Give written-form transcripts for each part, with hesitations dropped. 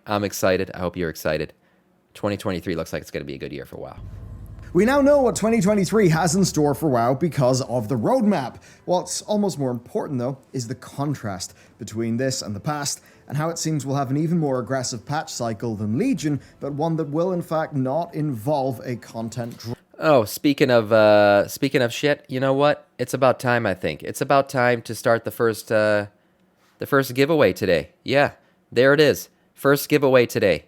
I'm excited. I hope you're excited. 2023 looks like it's going to be a good year for WoW. We now know what 2023 has in store for WoW because of the roadmap. What's almost more important, though, is the contrast between this and the past, and how it seems we'll have an even more aggressive patch cycle than Legion, but one that will in fact not involve a content drop. Oh, speaking of shit, you know what? It's about time, I think. It's about time to start the first giveaway today. Yeah, there it is. First giveaway today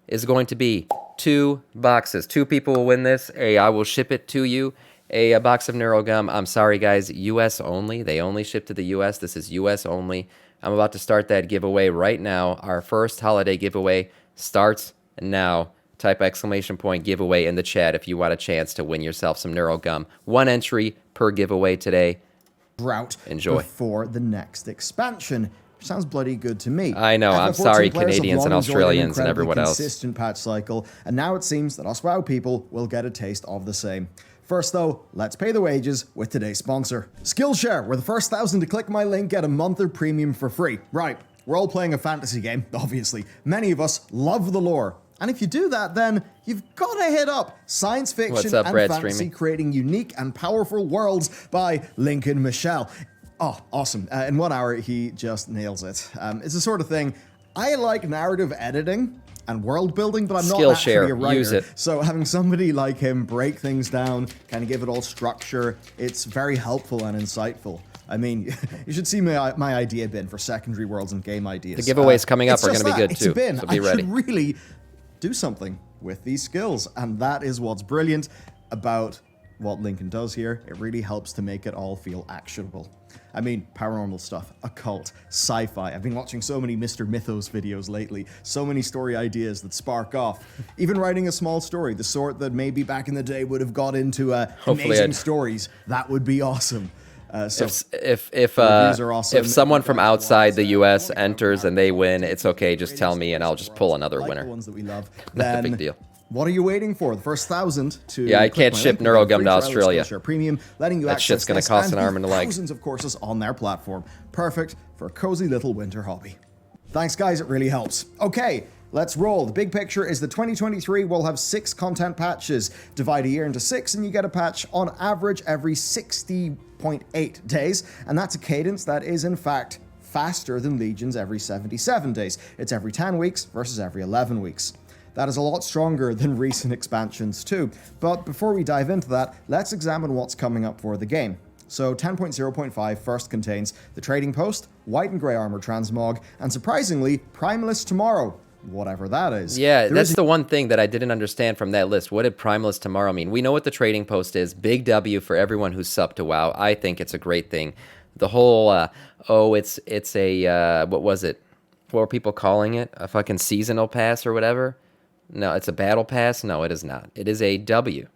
is going to be 2 boxes. 2 people will win this. I will ship it to you. A box of NeuroGum. I'm sorry, guys. U.S. only. They only ship to the U.S. This is U.S. only. I'm about to start that giveaway right now. Our first holiday giveaway starts now. Type exclamation point giveaway in the chat if you want a chance to win yourself some NeuroGum. 1 entry per giveaway today. Drought. Enjoy. Before the next expansion. Sounds bloody good to me. I know. I'm sorry, Canadians and Australians and everyone else. Consistent patch cycle, and now it seems that us WoW people will get a taste of the same. First, though, let's pay the wages with today's sponsor. Skillshare, where the first 1,000 to click my link get a month of premium for free. Right, we're all playing a fantasy game, obviously. Many of us love the lore. And if you do that, then you've got to hit up Science Fiction and Fantasy Creating Unique and Powerful Worlds by Lincoln Michel. Oh, awesome. In 1 hour, he just nails it. It's the sort of thing, I like narrative editing and world building, but I'm not actually a writer. Use it. So having somebody like him break things down, kind of give it all structure, it's very helpful and insightful. I mean, you should see my idea bin for secondary worlds and game ideas. The giveaways coming up are going to be good, too. It's a bin. So be ready. I should really do something with these skills, and that is what's brilliant about what Lincoln does here. It really helps to make it all feel actionable. I mean, paranormal stuff, occult, sci-fi. I've been watching so many Mr. Mythos videos lately, so many story ideas that spark off. Even writing a small story, the sort that maybe back in the day would have got into amazing stories. That would be awesome. So if someone from outside the U.S. enters and they win, it's okay. Just tell me, and I'll just pull another winner. The ones that we love. Not a big deal. What are you waiting for? The first 1,000 to... Yeah, I can't ship NeuroGum to Australia. Premium, letting you that shit's going to cost an arm and a leg. Thousands of courses on their platform. Perfect for a cozy little winter hobby. Thanks, guys. It really helps. Okay, let's roll. The big picture is that 2023 will have 6 content patches. Divide a year into 6, and you get a patch on average every 60.8 days. And that's a cadence that is, in fact, faster than Legion's every 77 days. It's every 10 weeks versus every 11 weeks. That is a lot stronger than recent expansions too. But before we dive into that, let's examine what's coming up for the game. So 10.0.5 first contains the Trading Post, White and Grey Armor Transmog, and surprisingly, Primalist Tomorrow, whatever that is. Yeah, that's the one thing that I didn't understand from that list. What did Primalist Tomorrow mean? We know what the Trading Post is. Big W for everyone who's subbed to WoW. I think it's a great thing. The whole, it's a, what was it? What were people calling it? A fucking seasonal pass or whatever? No, it's a battle pass? No, it is not. It is a W.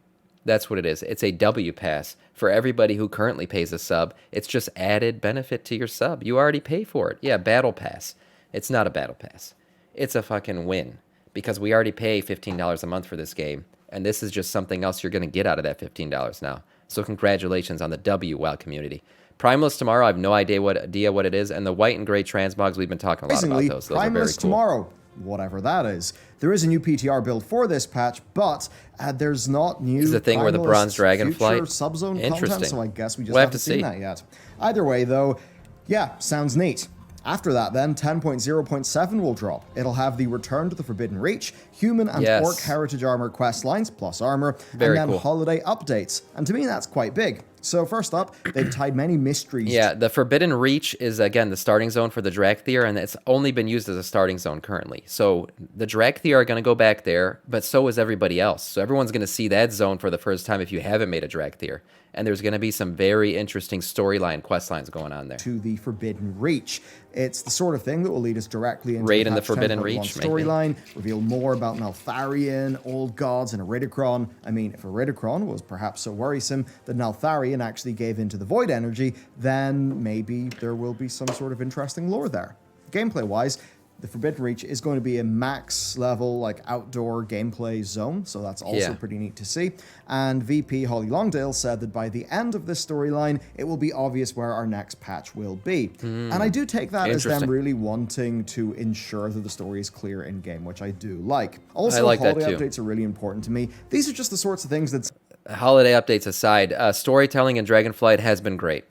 That's what it is. It's a W pass for everybody who currently pays a sub. It's just added benefit to your sub. You already pay for it. Yeah, battle pass. It's not a battle pass. It's a fucking win because we already pay $15 a month for this game, and this is just something else you're going to get out of that $15 now. So congratulations on the W, WoW community. Primalist Tomorrow, I have no idea what it is, and the White and Grey Transmogs, we've been talking a lot about those. Those are very cool. Tomorrow. Whatever that is. There is a new PTR build for this patch, but there's not new. Is the thing where the bronze Dragonflight subzone content, so I guess we just we'll haven't seen that yet. Either way, though, yeah, sounds neat. After that, then, 10.0.7 will drop. It'll have the Return to the Forbidden Reach, Human and Orc Heritage Armor quest lines, plus armor, and then holiday updates. And to me, that's quite big. So first up, they've tied many mysteries. Yeah, the Forbidden Reach is, again, the starting zone for the Drakthir, and it's only been used as a starting zone currently. So the Drakthir are going to go back there, but so is everybody else. So everyone's going to see that zone for the first time if you haven't made a Drakthir. And there's going to be some very interesting storyline, quest lines going on there. To the Forbidden Reach. It's the sort of thing that will lead us directly into Raid in the Forbidden Reach storyline, reveal more about Neltharion, Old Gods, and Iridikron. I mean, if Iridikron was perhaps so worrisome that Neltharion actually gave into the Void energy, then maybe there will be some sort of interesting lore there. Gameplay-wise, the Forbidden Reach is going to be a max level, like outdoor gameplay zone. So that's also pretty neat to see. And VP Holly Longdale said that by the end of this storyline, it will be obvious where our next patch will be. And I do take that as them really wanting to ensure that the story is clear in game, which I do like. Also, holiday updates are really important to me. These are just the sorts of things that... Holiday updates aside, storytelling in Dragonflight has been great.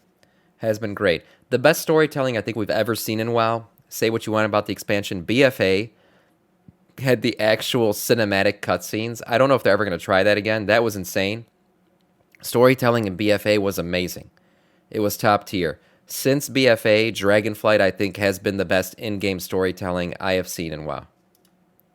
Has been great. The best storytelling I think we've ever seen in WoW, say what you want about the expansion, BFA had the actual cinematic cutscenes. I don't know if they're ever going to try that again. That was insane. Storytelling in BFA was amazing. It was top tier. Since BFA, Dragonflight, I think, has been the best in-game storytelling I have seen in WoW.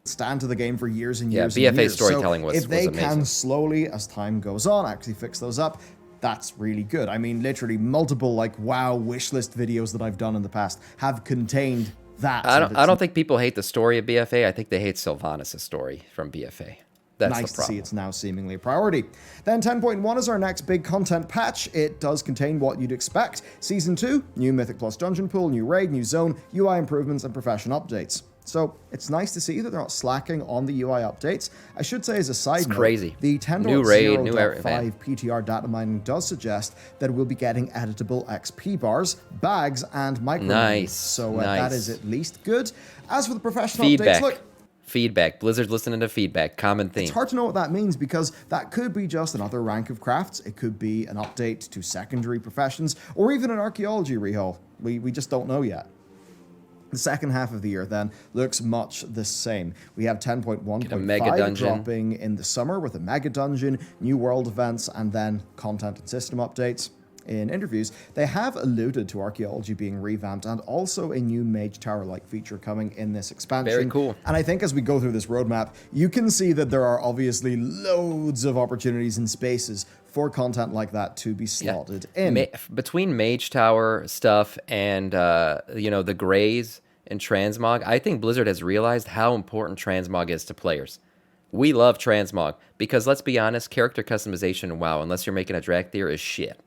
Stand to the game for years and years BFA and years. storytelling so was if they amazing. can slowly, as time goes on, actually fix those up, that's really good. I mean, literally multiple like WoW wishlist videos that I've done in the past have contained that. I don't think people hate the story of BFA. I think they hate Sylvanas' story from BFA. That's nice the problem. to see it's now seemingly a priority. Then 10.1 is our next big content patch. It does contain what you'd expect. Season 2, new Mythic Plus dungeon pool, new raid, new zone, UI improvements, and profession updates. So it's nice to see that they're not slacking on the UI updates. I should say as a side note, crazy. The 10.0.5 New raid, new PTR data mining does suggest that we'll be getting editable XP bars, bags, and micro. Nice. So nice. that is at least good. As for the professional updates, look. Feedback. Blizzard's listening to feedback. Common theme. It's hard to know what that means because that could be just another rank of crafts. It could be an update to secondary professions or even an archaeology rehaul. We just don't know yet. The second half of the year, then, looks much the same. We have 10.1.5 dropping in the summer with a mega dungeon, new world events, and then content and system updates. In interviews, they have alluded to archaeology being revamped and also a new Mage Tower-like feature coming in this expansion. Very cool. And I think as we go through this roadmap, you can see that there are obviously loads of opportunities and spaces for content like that to be slotted in. Between Mage Tower stuff and, the Greys and Transmog, I think Blizzard has realized how important Transmog is to players. We love Transmog because, let's be honest, character customization in WoW, unless you're making a Drakthir, is shit.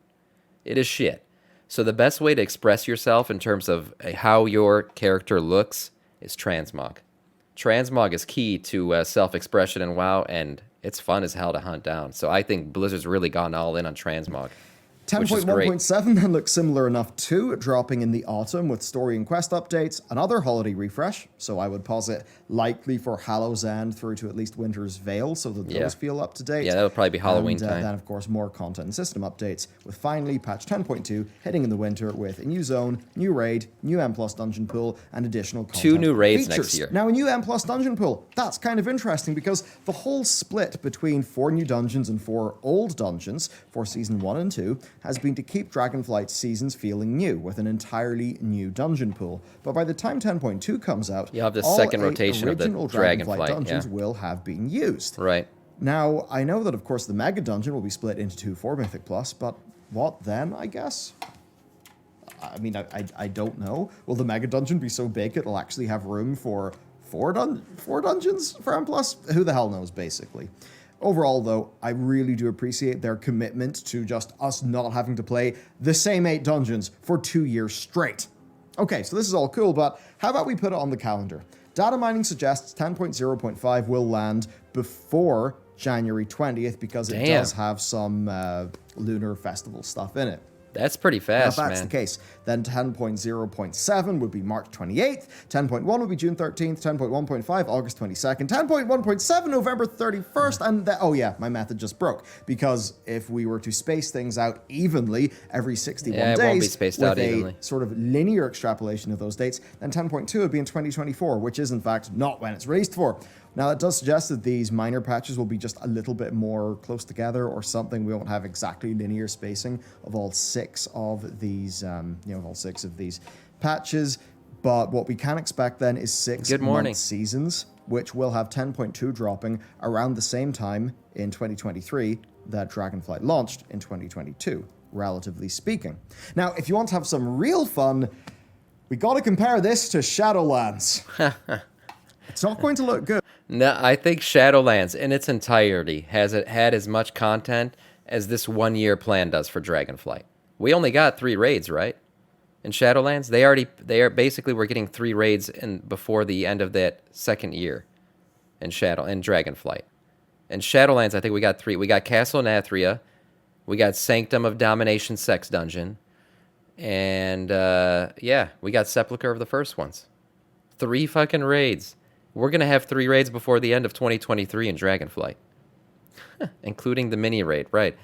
It is shit. So the best way to express yourself in terms of how your character looks is Transmog. Transmog is key to self-expression in WoW, and it's fun as hell to hunt down. So I think Blizzard's really gone all in on Transmog. 10.1.7 then looks similar enough too, dropping in the autumn with story and quest updates, another holiday refresh, so I would posit likely for Hallow's End through to at least Winter's Veil, so that those feel up to date. Yeah, that'll probably be Halloween time. Then, of course, more content and system updates, with finally patch 10.2 hitting in the winter with a new zone, new raid, new M+ dungeon pool, and additional content 2 new raids features. next year. Now, a new M+ dungeon pool, that's kind of interesting because the whole split between 4 new dungeons and 4 old dungeons for Season 1 and 2 has been to keep Dragonflight's seasons feeling new, with an entirely new dungeon pool. But by the time 10.2 comes out, you'll have the all second rotation of the Dragonflight dungeons will have been used. Right. Now, I know that, of course, the Mega Dungeon will be split into 2 for Mythic Plus, but what then, I guess? I mean, I don't know. Will the Mega Dungeon be so big it'll actually have room for 4 dungeons for M+? Who the hell knows, basically. Overall, though, I really do appreciate their commitment to just us not having to play the same 8 dungeons for 2 years straight. Okay, so this is all cool, but how about we put it on the calendar? Data mining suggests 10.0.5 will land before January 20th because it does have some Lunar Festival stuff in it. That's pretty fast, man. If that's the case, then 10.0.7 would be March 28th, 10.1 would be June 13th, 10.1.5 August 22nd, 10.1.7 November 31st, and oh yeah, my method just broke, because if we were to space things out evenly every 61 days, won't be spaced out with evenly. a sort of linear extrapolation of those dates, then 10.2 would be in 2024, which is in fact not when it's released for. Now, it does suggest that these minor patches will be just a little bit more close together or something. We won't have exactly linear spacing of all 6 of these, patches. But what we can expect then is 6-month seasons, which will have 10.2 dropping around the same time in 2023 that Dragonflight launched in 2022, relatively speaking. Now, if you want to have some real fun, we got to compare this to Shadowlands. It's not going to look good. No, I think Shadowlands in its entirety has had as much content as this 1-year plan does for Dragonflight. We only got 3 raids, right? In Shadowlands, they are basically we're getting 3 raids in before the end of that second year in Dragonflight. In Shadowlands, I think we got 3. We got Castle Nathria, we got Sanctum of Domination Sex Dungeon, and yeah, we got Sepulchre of the First Ones. 3 fucking raids. We're gonna have 3 raids before the end of 2023 in Dragonflight, including the mini raid. Right?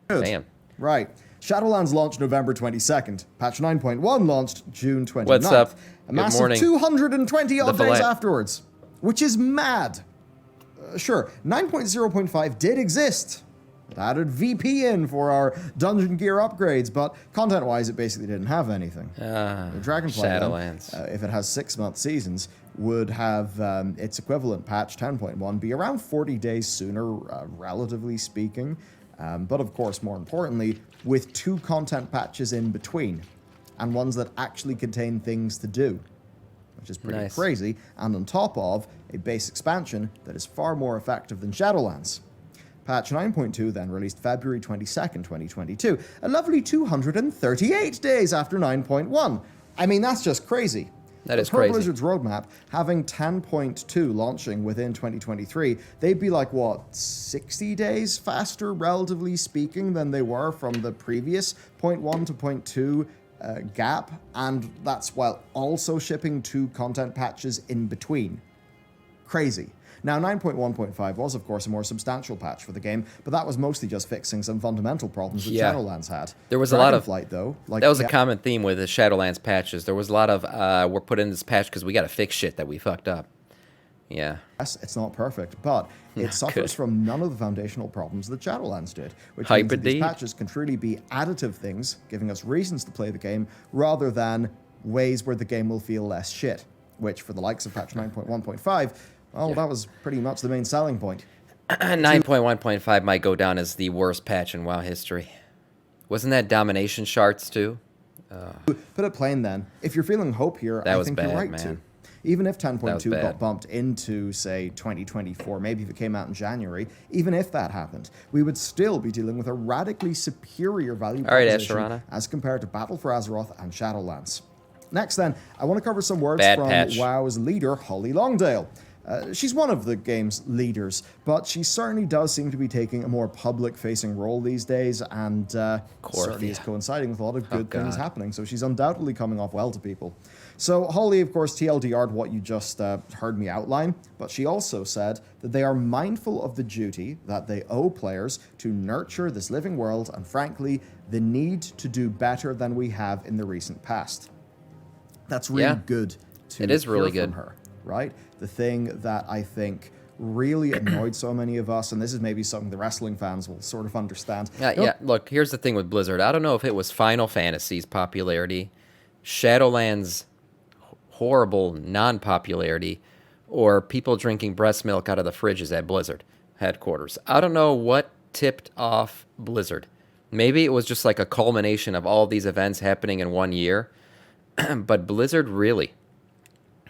Good. Damn. Right. Shadowlands launched November 22nd. Patch 9.1 launched June 29th. What's up? A Good massive morning. 220 odd The days Valet. afterwards, which is mad. Sure, 9.0.5 did exist. It added VP in for our dungeon gear upgrades, but content-wise, it basically didn't have anything. Dragonflight, Shadowlands. then, if it has 6-month seasons, would have its equivalent patch 10.1 be around 40 days sooner, relatively speaking. But of course, more importantly, with 2 content patches in between, and ones that actually contain things to do, which is pretty Nice. crazy, and on top of a base expansion that is far more effective than Shadowlands. Patch 9.2 then released February 22nd, 2022, a lovely 238 days after 9.1. I mean, that's just crazy. That is Per crazy. Blizzard's roadmap, having 10.2 launching within 2023, they'd be like, what, 60 days faster, relatively speaking, than they were from the previous 0.1 to 0.2 gap, and that's while also shipping 2 content patches in between. Crazy. Now, 9.1.5 was, of course, a more substantial patch for the game, but that was mostly just fixing some fundamental problems that Yeah. Shadowlands had. There was a lot of Dragonflight, though, like that was a yeah, common theme with the Shadowlands patches. There was a lot of we're put in this patch because we got to fix shit that we fucked up. Yeah. yes, it's not perfect, but it suffers Good. from none of the foundational problems that Shadowlands did, which Hype means that these indeed. patches can truly be additive things, giving us reasons to play the game, rather than ways where the game will feel less shit, which for the likes of patch 9.1.5, well, that was pretty much the main selling point. 9.1.5 might go down as the worst patch in WoW history. Wasn't that domination shards too? Put it plain then, if you're feeling hope here, That I was think bad, you're right man. to. Even if That 10.2 was got bad. bumped into, say, 2024, maybe if it came out in January, even if that happened, we would still be dealing with a radically superior value All right, proposition Asherana. as compared to Battle for Azeroth and Shadowlands. Next then, I want to cover some words Bad from patch. WoW's leader, Holly Longdale. She's one of the game's leaders, but she certainly does seem to be taking a more public-facing role these days, and certainly is coinciding with a lot of good things God. happening, so she's undoubtedly coming off well to people. So Holly, of course, TLDR'd what you just heard me outline, but she also said that they are mindful of the duty that they owe players to nurture this living world, and frankly, the need to do better than we have in the recent past. That's really Yeah. good to It is really hear from good. her, right? The thing that I think really annoyed so many of us, and this is maybe something the wrestling fans will sort of understand. Yeah, look, here's the thing with Blizzard. I don't know if it was Final Fantasy's popularity, Shadowlands' horrible non-popularity, or people drinking breast milk out of the fridges at Blizzard headquarters. I don't know what tipped off Blizzard. Maybe it was just like a culmination of all these events happening in one year. But Blizzard really,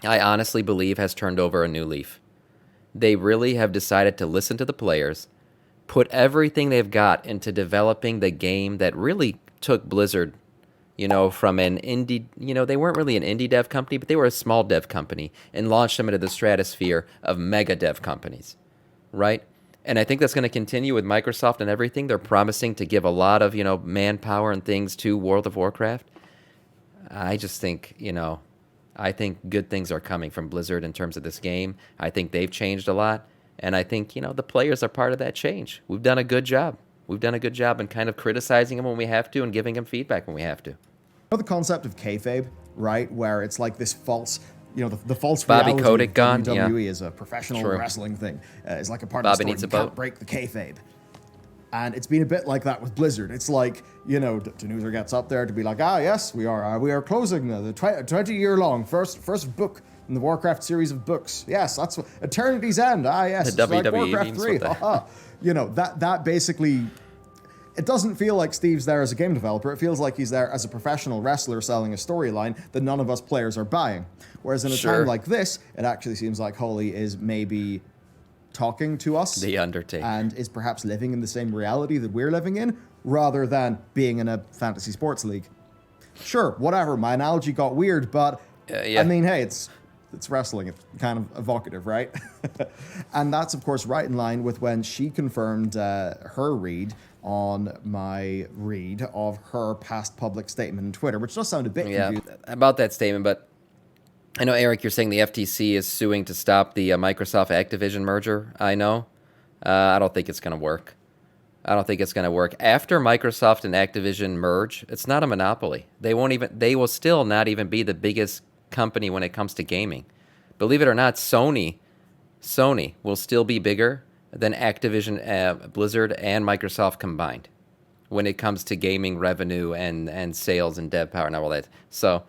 I honestly believe, has turned over a new leaf. They really have decided to listen to the players, put everything they've got into developing the game that really took Blizzard, from an indie, they weren't really an indie dev company, but they were a small dev company, and launched them into the stratosphere of mega dev companies, right? And I think that's going to continue with Microsoft and everything. They're promising to give a lot of, manpower and things to World of Warcraft. I just think, I think good things are coming from Blizzard in terms of this game. I think they've changed a lot. And I think, the players are part of that change. We've done a good job. We've done a good job in kind of criticizing them when we have to and giving them feedback when we have to. You know the concept of kayfabe, right? Where it's like this false, the false Bobby reality Kotick of gone, WWE yeah. is a professional True. wrestling thing. It's like a part Bobby of the story. needs a You can't boat. break the kayfabe. And it's been a bit like that with Blizzard. It's like, Danuser gets up there to be like, yes, we are closing the 20-year-long first book in the Warcraft series of books. Yes, that's Eternity's End. Yes, The it's like WWE Warcraft memes 3. with that. Haha. That basically... It doesn't feel like Steve's there as a game developer. It feels like he's there as a professional wrestler selling a storyline that none of us players are buying. Whereas in a Sure. time like this, it actually seems like Holly is maybe talking to us The Undertaker. and is perhaps living in the same reality that we're living in, rather than being in a fantasy sports league. Sure, whatever. My analogy got weird, but Yeah. I mean, hey, it's wrestling. It's kind of evocative, right? And that's, of course, right in line with when she confirmed her read on my read of her past public statement on Twitter, which does sound a bit confusing. About that statement, but I know, Eric, you're saying the FTC is suing to stop the Microsoft Activision merger. I know. I don't think it's going to work. I don't think it's going to work. After Microsoft and Activision merge, it's not a monopoly. They will still not even be the biggest company when it comes to gaming. Believe it or not, Sony will still be bigger than Activision, Blizzard, and Microsoft combined when it comes to gaming revenue and sales and dev power and all that. So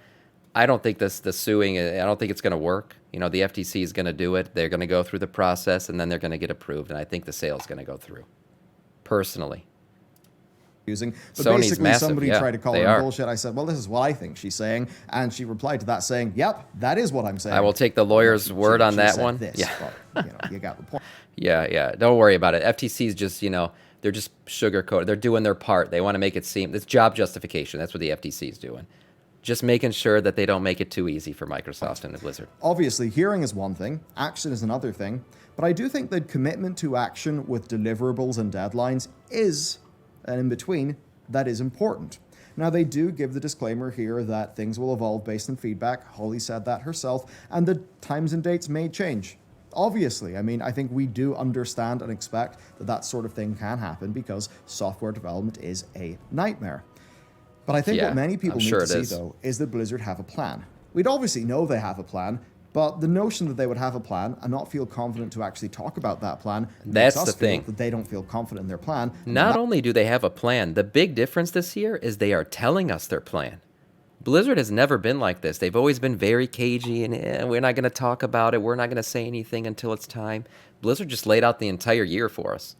I don't think the suing, I don't think it's going to work. The FTC is going to do it. They're going to go through the process, and then they're going to get approved, and I think the sale is going to go through, personally. But Sony's basically, massive. somebody Yeah, tried to call they her are. bullshit. I said, well, this is what I think she's saying. And she replied to that saying, yep, that is what I'm saying. I will take the lawyer's word on She that said one. This, Yeah. but, you got the point. Yeah. Don't worry about it. FTC's just, they're just sugarcoated. They're doing their part. They want to make it seem, it's job justification. That's what the FTC is doing. Just making sure that they don't make it too easy for Microsoft and Blizzard. Obviously, hearing is one thing, action is another thing. But I do think that commitment to action with deliverables and deadlines is, and in between, that is important. Now, they do give the disclaimer here that things will evolve based on feedback. Holly said that herself, and the times and dates may change. Obviously, I think we do understand and expect that that sort of thing can happen because software development is a nightmare. But I think what many people need to see, though, is that Blizzard have a plan. We'd obviously know they have a plan, but the notion that they would have a plan and not feel confident to actually talk about that plan That's makes us the thing. feel that they don't feel confident in their plan. Not only do they have a plan, the big difference this year is they are telling us their plan. Blizzard has never been like this. They've always been very cagey and we're not going to talk about it. We're not going to say anything until it's time. Blizzard just laid out the entire year for us.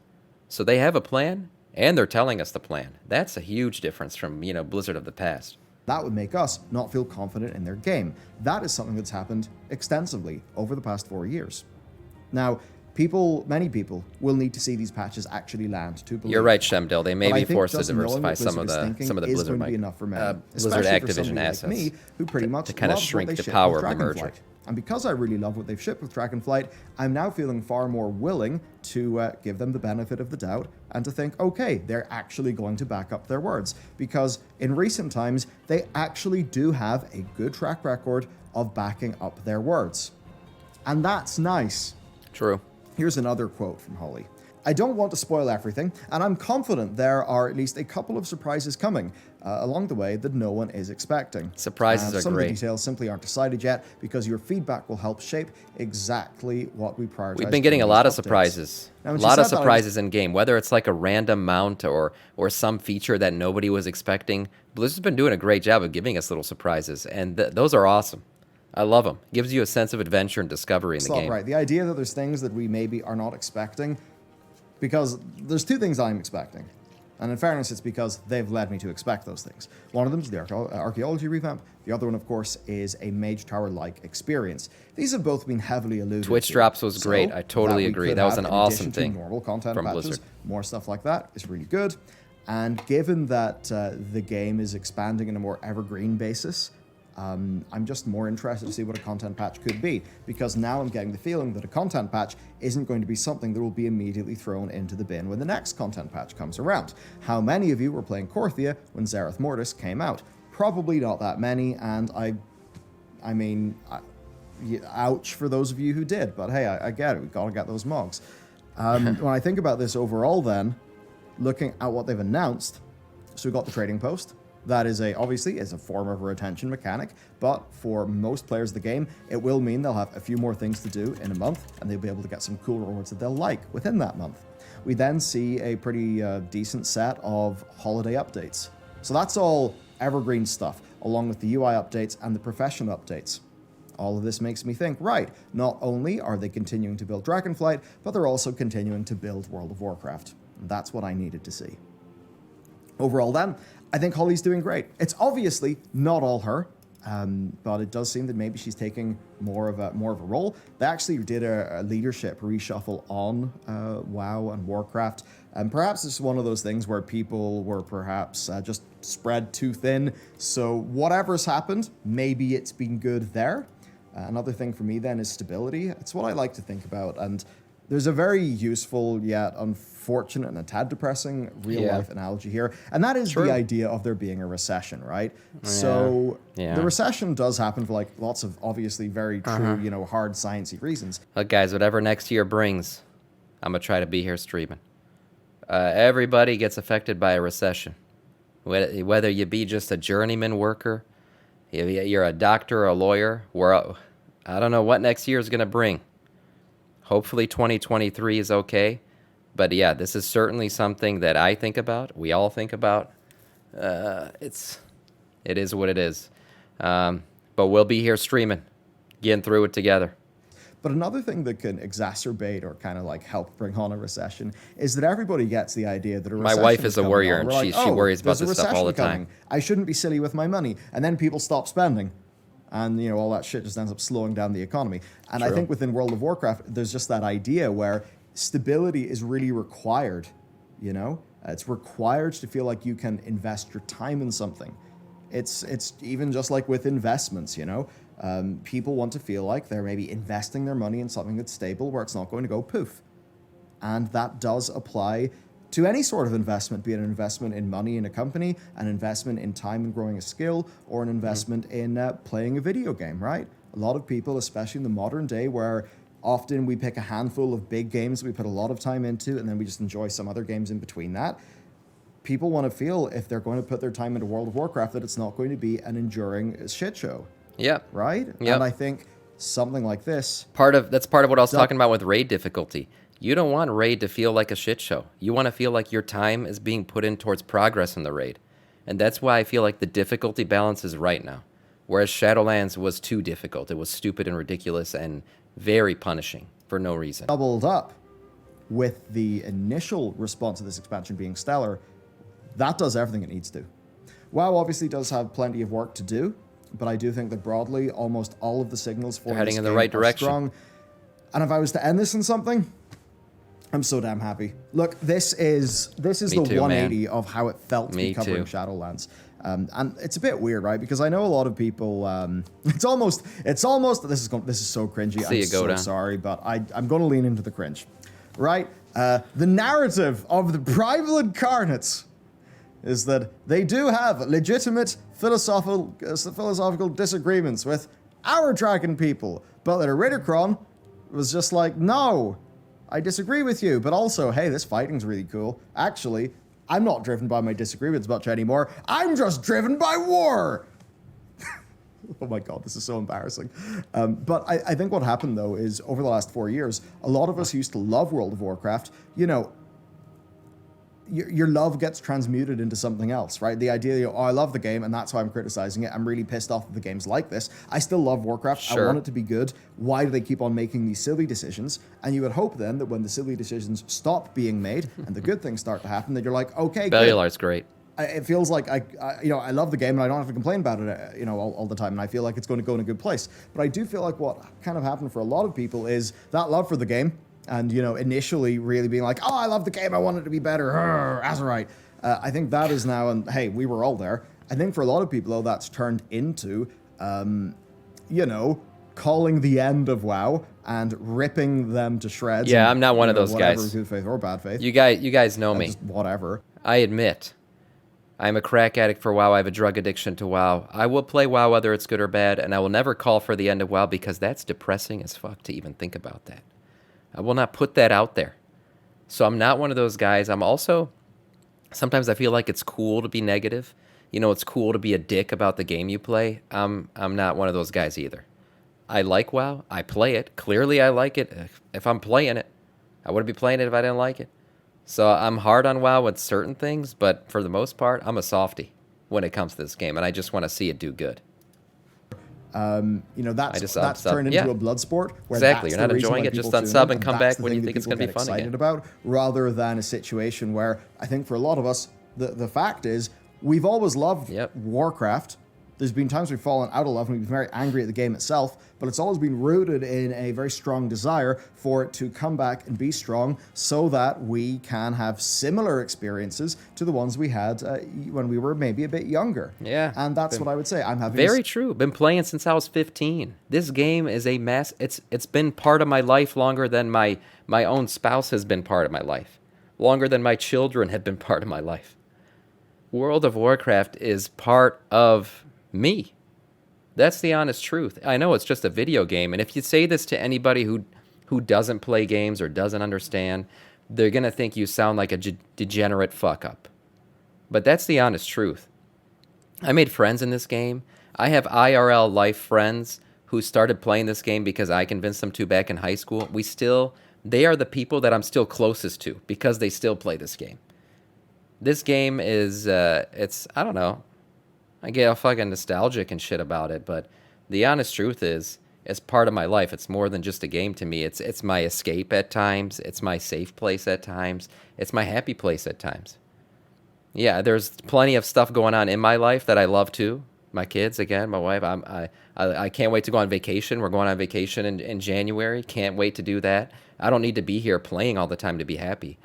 So they have a plan and they're telling us the plan. That's a huge difference from, Blizzard of the past. That would make us not feel confident in their game. That is something that's happened extensively over the past 4 years. Now, many people will need to see these patches actually land to believe. You're right, Shemdell. They may But I be think forced to just knowing diversify what some of Blizzard is the thinking is Blizzard going to be enough for many, Blizzard especially for Activision somebody assets like me, who pretty much to kind of loved shrink what they the shipped power with of the merger. Dragonflight. And because I really love what they've shipped with Dragonflight, I'm now feeling far more willing to give them the benefit of the doubt and to think, okay, they're actually going to back up their words. Because in recent times, they actually do have a good track record of backing up their words. And that's nice. True. Here's another quote from Holly. I don't want to spoil everything, and I'm confident there are at least a couple of surprises coming along the way that no one is expecting. Surprises are some great. Some of the details simply aren't decided yet because your feedback will help shape exactly what we prioritize. We've been getting a lot of surprises. Now, A when she lot of said that, surprises in game, whether it's like a random mount or some feature that nobody was expecting. Blizzard's been doing a great job of giving us little surprises, and those are awesome. I love them. Gives you a sense of adventure and discovery in the game. Right. The idea that there's things that we maybe are not expecting, because there's two things I'm expecting. And in fairness, it's because they've led me to expect those things. One of them is the archaeology revamp. The other one, of course, is a Mage Tower-like experience. These have both been heavily alluded Twitch to. drops was great. I totally agree. That was an awesome thing Normal content from patches, Blizzard. more stuff like that is really good. And given that the game is expanding on a more evergreen basis, I'm just more interested to see what a content patch could be, because now I'm getting the feeling that a content patch isn't going to be something that will be immediately thrown into the bin when the next content patch comes around. How many of you were playing Korthia when Zereth Mortis came out? Probably not that many, and ouch for those of you who did, but hey, I get it, we've got to get those mogs. When I think about this overall then, looking at what they've announced, so we've got the trading post. That is obviously a form of a retention mechanic, but for most players of the game, it will mean they'll have a few more things to do in a month, and they'll be able to get some cool rewards that they'll like within that month. We then see a pretty decent set of holiday updates. So that's all evergreen stuff, along with the UI updates and the professional updates. All of this makes me think, right, not only are they continuing to build Dragonflight, but they're also continuing to build World of Warcraft. That's what I needed to see. Overall then, I think Holly's doing great. It's obviously not all her, But it does seem that maybe she's taking more of a role. They actually did a leadership reshuffle on WoW and Warcraft, and perhaps it's one of those things where people were perhaps just spread too thin. So whatever's happened, maybe it's been good there. Another thing for me then is stability. It's what I like to think about, and there's a very useful yet unfortunate and a tad depressing real-life analogy here, and that is the idea of there being a recession, right? Yeah. So the recession does happen for like lots of obviously very true, you know, hard sciencey reasons. Look, guys, whatever next year brings, I'm gonna try to be here streaming. Everybody gets affected by a recession, whether you be just a journeyman worker, you're a doctor or a lawyer. I don't know what next year is gonna bring. Hopefully 2023 is okay. But yeah, this is certainly something that I think about. We all think about. It is what it is. But we'll be here streaming, getting through it together. But another thing that can exacerbate or kind of like help bring on a recession is that everybody gets the idea that a recession. My wife is a worrier, and like, she worries about this stuff all the time. I shouldn't be silly with my money. And then people stop spending. And, you know, all that shit just ends up slowing down the economy. And I think within World of Warcraft, there's just that idea where stability is really required, you know? It's required to feel like you can invest your time in something. It's even just like with investments, you know? People want to feel like they're maybe investing their money in something that's stable where it's not going to go poof. And that does apply to any sort of investment, be it an investment in money in a company, an investment in time in growing a skill, or an investment in playing a video game, right? A lot of people, especially in the modern day, where often we pick a handful of big games that we put a lot of time into, and then we just enjoy some other games in between that. People want to feel, if they're going to put their time into World of Warcraft, that it's not going to be an enduring shit show. Yeah. Right? Yep. And I think something like this... That's part of what I was talking about with raid difficulty. You don't want raid to feel like a shit show. You want to feel like your time is being put in towards progress in the raid. And that's why I feel like the difficulty balance is right now. Whereas Shadowlands was too difficult. It was stupid and ridiculous and very punishing for no reason. Doubled up with the initial response to this expansion being stellar, that does everything it needs to. WoW obviously does have plenty of work to do, but I do think that broadly, almost all of the signals for They're heading this in the game right are direction. strong. And if I was to end this in something, I'm so damn happy. Look, this is the too, 180 man. of how it felt to be covering too. Shadowlands. And it's a bit weird, right? Because I know a lot of people. It's almost. This is so cringy. I'm so sorry, but I'm going to lean into the cringe, right? The narrative of the Primal Incarnates is that they do have legitimate philosophical disagreements with our dragon people, but that Eridicron was just like, no, I disagree with you, but also, hey, this fighting's really cool. Actually, I'm not driven by my disagreements much anymore. I'm just driven by war. Oh my God, this is so embarrassing. But I think what happened, though, is over the last 4 years, a lot of us who used to love World of Warcraft, you know, your love gets transmuted into something else, right? The idea, you know, oh, I love the game, and that's why I'm criticizing it. I'm really pissed off that the game's like this. I still love Warcraft. Sure. I want it to be good. Why do they keep on making these silly decisions? And you would hope then that when the silly decisions stop being made and the good things start to happen, that you're like, okay, Bellular's great. It feels like I love the game and I don't have to complain about it, you know, all the time. And I feel like it's going to go in a good place. But I do feel like what kind of happened for a lot of people is that love for the game. And, you know, initially really being like, oh, I love the game, I want it to be better, Azerite. I think that is now, and hey, we were all there. I think for a lot of people, though, that's turned into, you know, calling the end of WoW and ripping them to shreds. Yeah, and, I'm not one of those whatever, guys. Good faith or bad faith. You guys know me. Just whatever. I admit, I'm a crack addict for WoW. I have a drug addiction to WoW. I will play WoW whether it's good or bad, and I will never call for the end of WoW because that's depressing as fuck to even think about that. I will not put that out there. So I'm not one of those guys. I'm also, sometimes I feel like it's cool to be negative. You know, it's cool to be a dick about the game you play. I'm not one of those guys either. I like WoW. I play it. Clearly I like it. If I'm playing it, I wouldn't be playing it if I didn't like it. So I'm hard on WoW with certain things, but for the most part, I'm a softie when it comes to this game, and I just want to see it do good. You know, that's turned into a blood sport. Where exactly, that's you're not the enjoying it, just unsub and come back when you think it's going to be fun again. About, rather than a situation where I think for a lot of us, the fact is we've always loved Warcraft, There's been times we've fallen out of love and we've been very angry at the game itself, but it's always been rooted in a very strong desire for it to come back and be strong so that we can have similar experiences to the ones we had when we were maybe a bit younger. Yeah. And that's what I would say. I'm having Very true. Been playing since I was 15. This game is a mess. It's been part of my life longer than my own spouse has been part of my life. Longer than my children have been part of my life. World of Warcraft is part of me. That's the honest truth. I know it's just a video game, and if you say this to anybody who doesn't play games or doesn't understand, they're going to think you sound like a degenerate fuck-up. But that's the honest truth. I made friends in this game. I have IRL life friends who started playing this game because I convinced them to back in high school. They are the people that I'm still closest to because they still play this game. This game is, I don't know. I get all fucking nostalgic and shit about it, but the honest truth is, it's part of my life. It's more than just a game to me. It's my escape at times. It's my safe place at times. It's my happy place at times. Yeah, there's plenty of stuff going on in my life that I love too. My kids, again, my wife. I can't wait to go on vacation. We're going on vacation in January. Can't wait to do that. I don't need to be here playing all the time to be happy.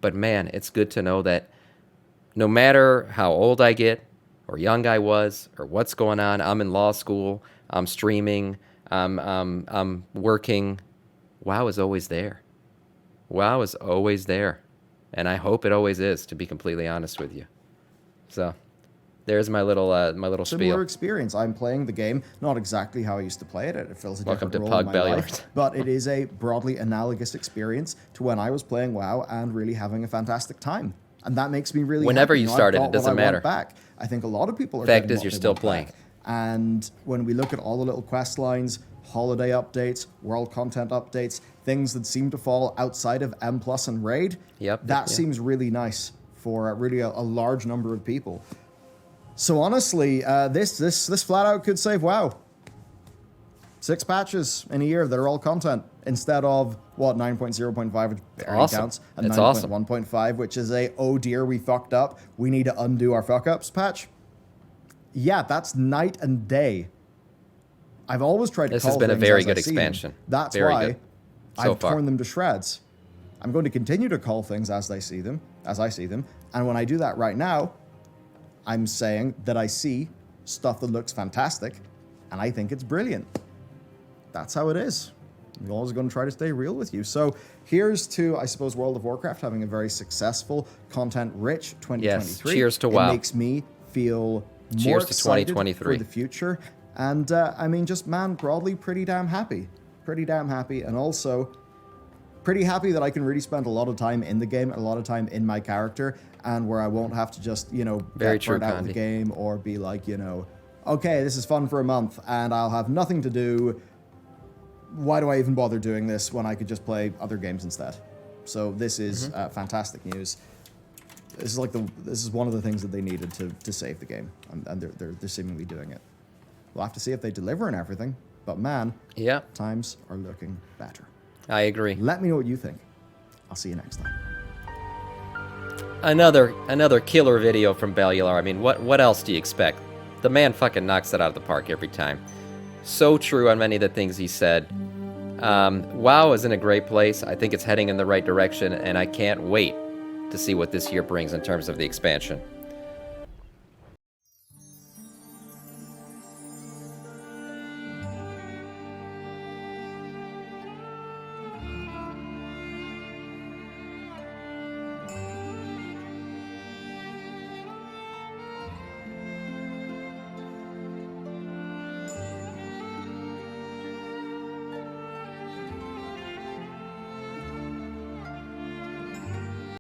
But man, it's good to know that no matter how old I get, or young I was, or what's going on, I'm in law school, I'm streaming, I'm working. WoW is always there. WoW is always there. And I hope it always is, to be completely honest with you. So, there's my little Similar spiel. experience. I'm playing the game, not exactly how I used to play it. It fills a Welcome different to role Pug in my Bellular. life, but it is a broadly analogous experience to when I was playing WoW and really having a fantastic time. And that makes me really Whenever happy. you I've started, got it doesn't what I want matter. Back. I think a lot of people are Fact getting is, what you're they still want playing. back. And when we look at all the little quest lines, holiday updates, world content updates, things that seem to fall outside of M+ and Raid, that seems really nice for really a large number of people. So honestly, this flat out could save WoW. 6 patches in a year that are all content instead of, 9.0.5, which barely Awesome. counts, and It's awesome. 9.1.5, which is a, oh dear, we fucked up, we need to undo our fuck-ups patch. Yeah, that's night and day. I've always tried to This call has been a things very as good I see them. expansion. That's Very why good. So I've far. torn them to shreds. I'm going to continue to call things as I see them, and when I do that right now, I'm saying that I see stuff that looks fantastic, and I think it's brilliant. That's how it is. I'm always going to try to stay real with you. So here's to, I suppose, World of Warcraft having a very successful, content-rich 2023. Yes, cheers to WoW. It makes me feel more Cheers to excited 2023. for the future. And, I mean, just, man, broadly pretty damn happy. Pretty damn happy. And also pretty happy that I can really spend a lot of time in the game, a lot of time in my character, and where I won't have to just, Very get true, burnt out of the Condi. game or be like, okay, this is fun for a month and I'll have nothing to do. Why do I even bother doing this when I could just play other games instead? So this is fantastic news. This is one of the things that they needed to save the game, and they're seemingly doing it. We'll have to see if they deliver and everything, but man, Yeah, times are looking better. I agree. Let me know what you think. I'll see you next time. Another killer video from Bellular. I mean, what else do you expect? The man fucking knocks it out of the park every time. So true on many of the things he said. WoW is in a great place. I think it's heading in the right direction, and I can't wait to see what this year brings in terms of the expansion.